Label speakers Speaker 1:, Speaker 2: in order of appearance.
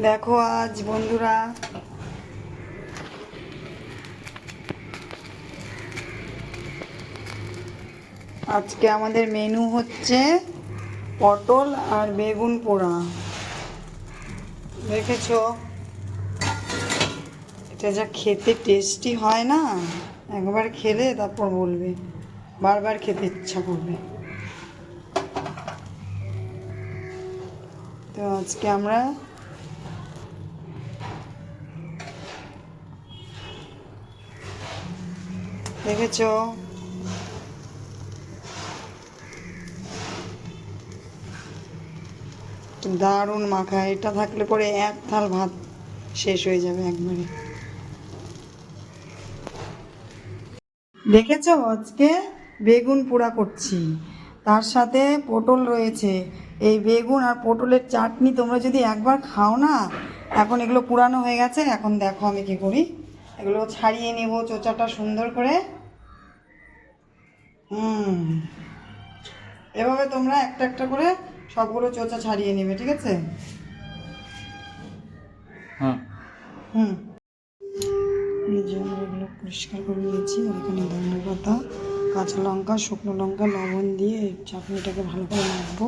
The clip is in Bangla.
Speaker 1: দেখো আজ বন্ধুরা আজকে আমাদের মেনু হচ্ছে পটল আর বেগুন পোড়া। দেখেছো এটা যা খেতে টেস্টি হয় না, একবার খেলে তারপর বলবে, বারবার খেতে ইচ্ছা করবে। তো আজকে আমরা দেখেছো দারুণ মাখা, এটা থাকলে পরে এক থাল ভাত শেষ হয়ে যাবে একবারে। দেখেছো আজকে বেগুন পোড়া করছি, তার সাথে পটল রয়েছে। এই বেগুন আর পটলের চাটনি তোমরা যদি একবার খাও না, এখন এগুলো পুরানো হয়ে গেছে, এখন দেখো আমি কী করি, এগুলো ছাড়িয়ে নেব চোচাটা সুন্দর করে। এভাবে তোমরা একটা একটা করে সবগুলো চোচা ছাড়িয়ে নেবে, ঠিক আছে? হুম এই যে আমরা এগুলো পরিষ্কার করে নিয়েছি, আর এখানে ধনে পাতা, কাঁচা লঙ্কা, শুকনো লঙ্কা, লবণ দিয়ে এই চাটনিটাকে ভালো করে মাখবো।